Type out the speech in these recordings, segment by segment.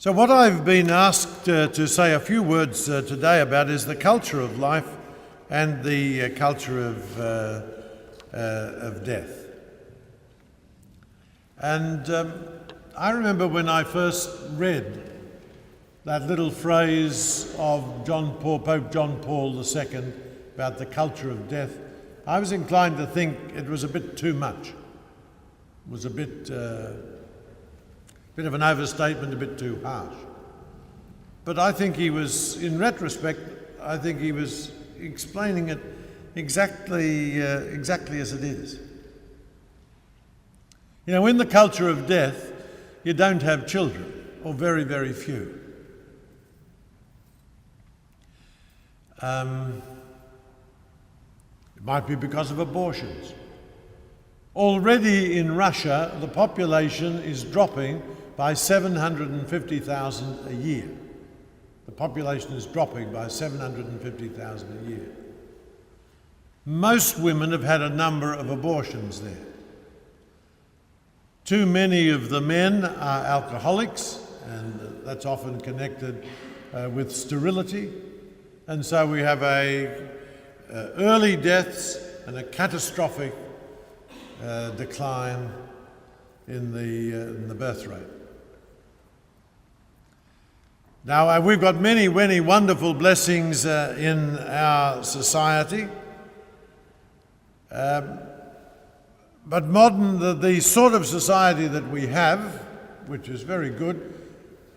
So what I've been asked to say a few words today about is the culture of life and the culture of death. And I remember when I first read that little phrase of Pope John Paul II about the culture of death, I was inclined to think it was a bit too much. It was a bit of an overstatement, a bit too harsh. But I think he was, in retrospect, I think he was explaining it exactly as it is. You know, in the culture of death, you don't have children, or very, very few. It might be because of abortions. Already in Russia, the population is dropping by 750,000 a year. The population is dropping by 750,000 a year. Most women have had a number of abortions there. Too many of the men are alcoholics, and that's often connected with sterility. And so we have early deaths and a catastrophic decline in the birth rate. Now, we've got many, many wonderful blessings in our society, but the sort of society that we have, which is very good,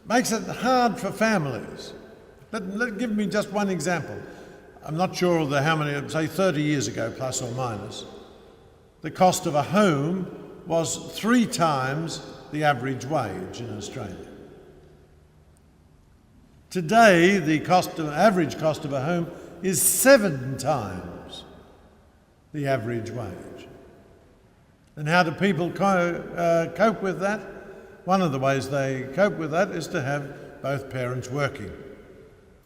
makes it hard for families. Give me just one example. I'm not sure of how many, say 30 years ago, plus or minus, the cost of a home was 3 times the average wage in Australia. Today, the average cost of a home is 7 times the average wage. And how do people cope with that? One of the ways they cope with that is to have both parents working.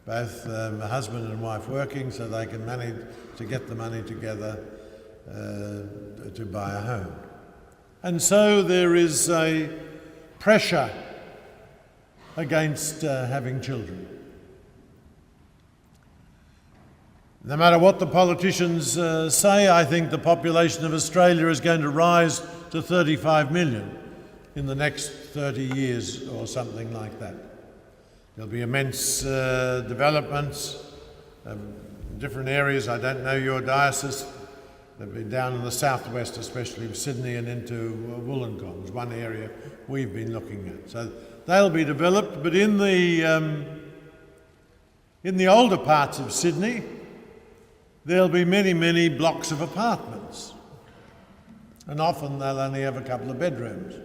Both the husband and wife working, so they can manage to get the money together to buy a home. And so there is a pressure against having children. No matter what the politicians say, I think the population of Australia is going to rise to 35 million in the next 30 years or something like that. There'll be immense developments in different areas. I don't know your diocese. They'll be down in the southwest, especially Sydney and into Wollongong is one area we've been looking at. So they'll be developed, but in the older parts of Sydney, there'll be many, many blocks of apartments, and often they'll only have a couple of bedrooms.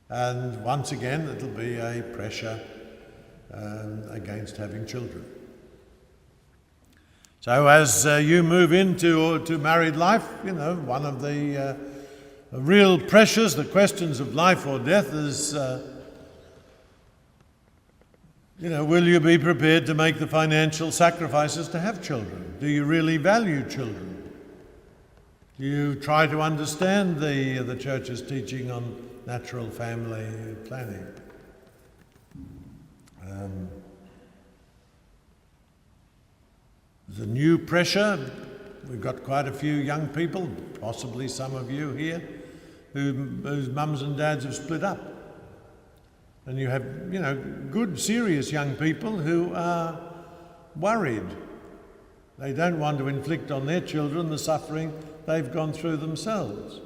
And once again, it'll be a pressure against having children. So as you move into married life, you know, one of the real pressures, the questions of life or death is, will you be prepared to make the financial sacrifices to have children? Do you really value children? Do you try to understand the Church's teaching on natural family planning? There's a new pressure. We've got quite a few young people, possibly some of you here, whose mums and dads have split up. And you have, good, serious young people who are worried. They don't want to inflict on their children the suffering they've gone through themselves.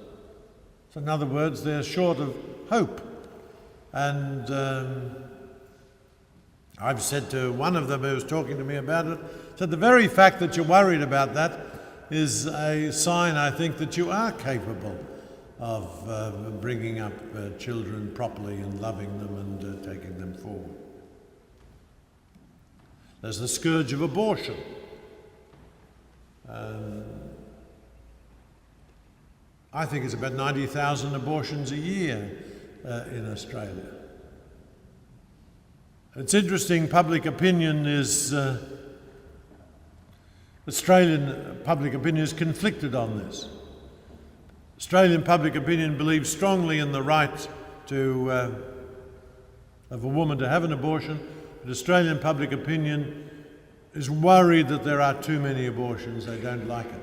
So in other words, they're short of hope. And I've said to one of them who was talking to me about it, said the very fact that you're worried about that is a sign, I think, that you are capable of bringing up children properly and loving them and taking them forward. There's the scourge of abortion. I think it's about 90,000 abortions a year in Australia. It's interesting, public opinion is, Australian public opinion is conflicted on this. Australian public opinion believes strongly in the right to of a woman to have an abortion, but Australian public opinion is worried that there are too many abortions. They don't like it.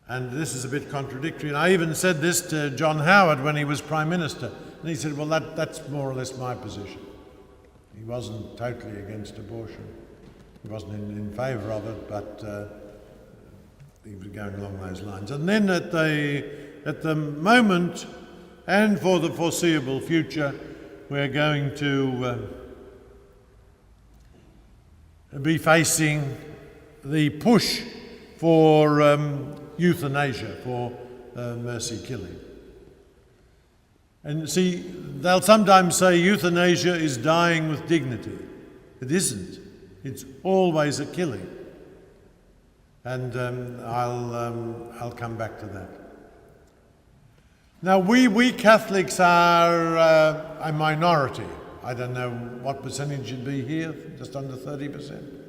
And this is a bit contradictory. And I even said this to John Howard when he was Prime Minister. And he said, well, that's more or less my position. He wasn't totally against abortion. He wasn't in favour of it, but he was going along those lines. And then at the moment, and for the foreseeable future, we're going to be facing the push for euthanasia, for mercy killing. And see, they'll sometimes say euthanasia is dying with dignity. It isn't. It's always a killing. And I'll come back to that. Now, we Catholics are a minority. I don't know what percentage it'd be here, just under 30%.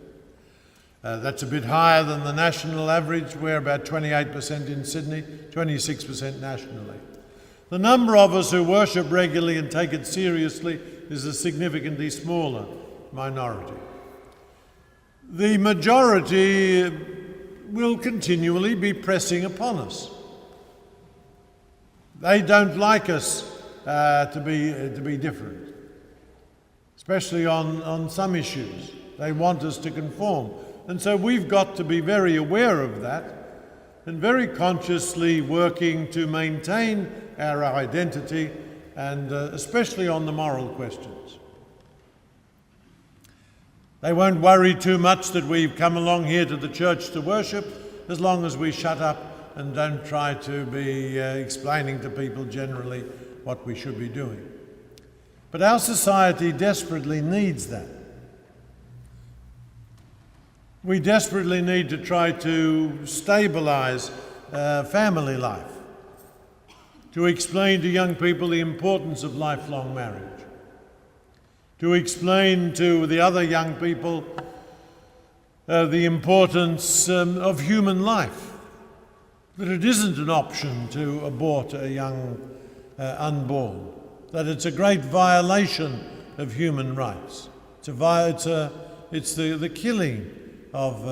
That's a bit higher than the national average. We're about 28% in Sydney, 26% nationally. The number of us who worship regularly and take it seriously is a significantly smaller minority. The majority will continually be pressing upon us. They don't like us to be different, especially on some issues. They want us to conform. And so we've got to be very aware of that and very consciously working to maintain our identity, and especially on the moral questions. They won't worry too much that we've come along here to the church to worship, as long as we shut up and don't try to be explaining to people generally what we should be doing. But our society desperately needs that. We desperately need to try to stabilise family life, to explain to young people the importance of lifelong marriage, to explain to the other young people the importance of human life, that it isn't an option to abort a young unborn, that it's a great violation of human rights. It's the killing of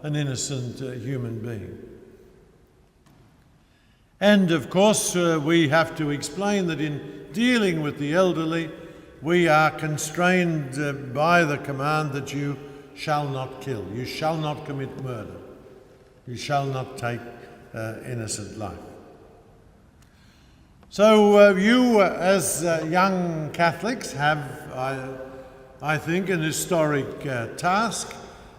an innocent human being. And of course, we have to explain that in dealing with the elderly, we are constrained by the command that you shall not kill, you shall not commit murder, you shall not take innocent life. So you, as young Catholics, have, I think, an historic task,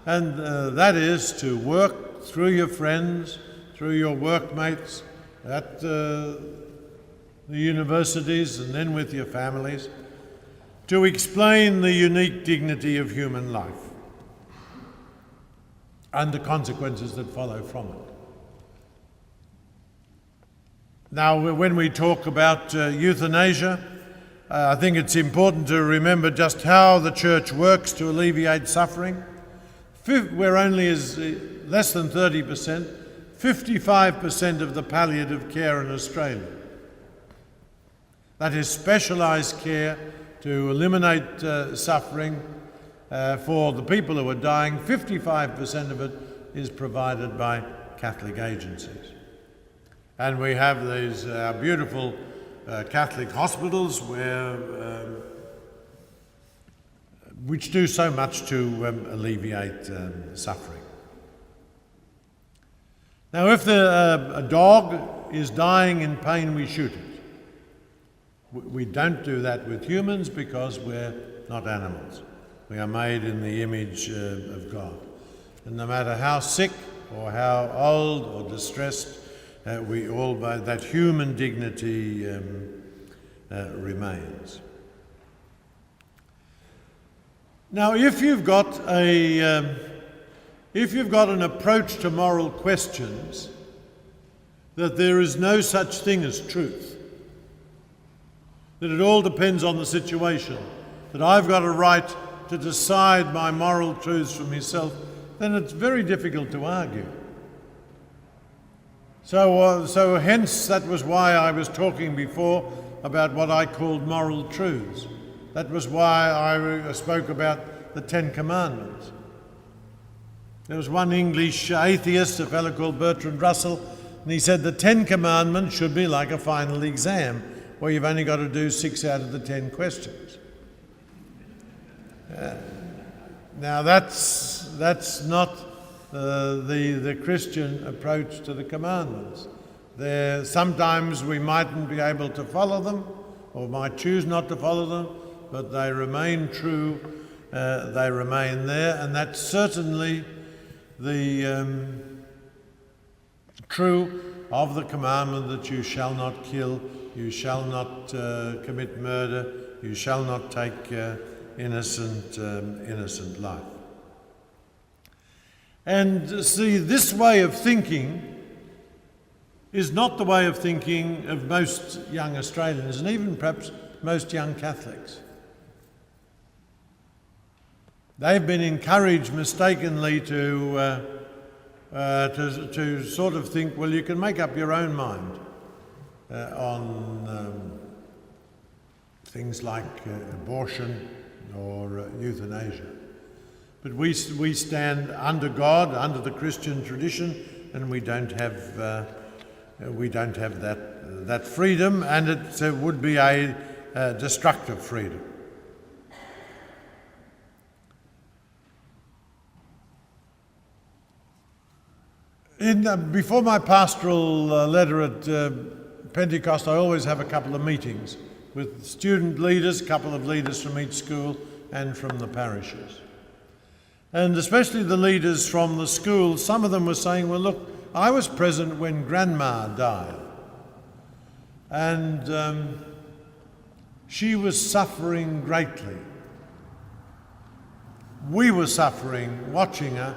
and that is to work through your friends, through your workmates, at the universities and then with your families, to explain the unique dignity of human life and the consequences that follow from it. Now, when we talk about euthanasia, I think it's important to remember just how the Church works to alleviate suffering. We're only less than 30%, 55% of the palliative care in Australia. That is specialised care to eliminate suffering for the people who are dying. 55% of it is provided by Catholic agencies. And we have these beautiful Catholic hospitals which do so much to alleviate suffering. Now, if a dog is dying in pain, we shoot it. We don't do that with humans because we're not animals. We are made in the image of God. And no matter how sick or how old or distressed, that human dignity remains. Now, if you've got an approach to moral questions that there is no such thing as truth, that it all depends on the situation, that I've got a right to decide my moral truths for myself, then it's very difficult to argue. So hence that was why I was talking before about what I called moral truths. That was why I spoke about the Ten Commandments. There was one English atheist, a fellow called Bertrand Russell, and he said the 10 Commandments should be like a final exam where you've only got to do 6 out of the 10 questions. Now that's not the Christian approach to the commandments. Sometimes we mightn't be able to follow them, or might choose not to follow them, but they remain true, they remain there, and that's certainly the true of the commandment that you shall not kill, you shall not commit murder, you shall not take innocent life. And see, this way of thinking is not the way of thinking of most young Australians, and even perhaps most young Catholics. They've been encouraged mistakenly to sort of think, well, you can make up your own mind on things like abortion or euthanasia. But we stand under God, under the Christian tradition, and we don't have that freedom, and it would be a destructive freedom. Before my pastoral letter at Pentecost, I always have a couple of meetings with student leaders, a couple of leaders from each school and from the parishes. And especially the leaders from the school, some of them were saying, well, look, I was present when Grandma died, and she was suffering greatly. We were suffering watching her,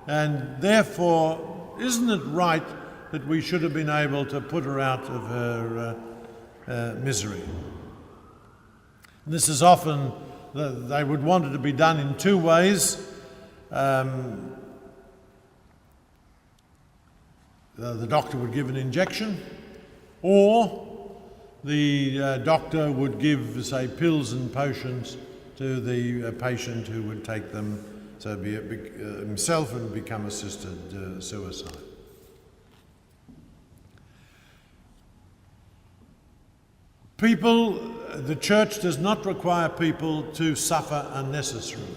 and therefore, isn't it right that we should have been able to put her out of her misery? And this is often, they would want it to be done in two ways. The doctor would give an injection, or the doctor would give, say, pills and potions to the patient who would take them to be himself and become assisted suicide. The church does not require people to suffer unnecessarily.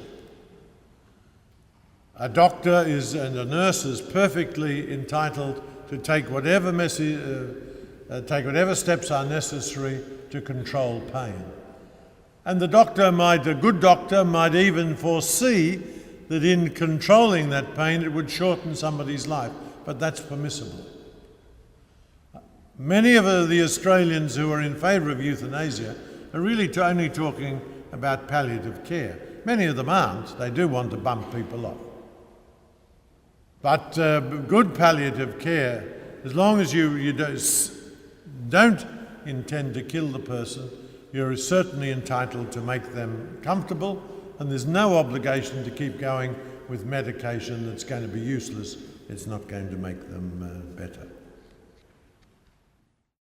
A doctor and a nurse is perfectly entitled to take whatever steps are necessary to control pain. And a good doctor might even foresee that in controlling that pain it would shorten somebody's life, but that's permissible. Many of the Australians who are in favour of euthanasia are really only talking about palliative care. Many of them aren't. They do want to bump people off. But good palliative care, as long as you don't intend to kill the person, you're certainly entitled to make them comfortable, and there's no obligation to keep going with medication that's going to be useless. It's not going to make them better.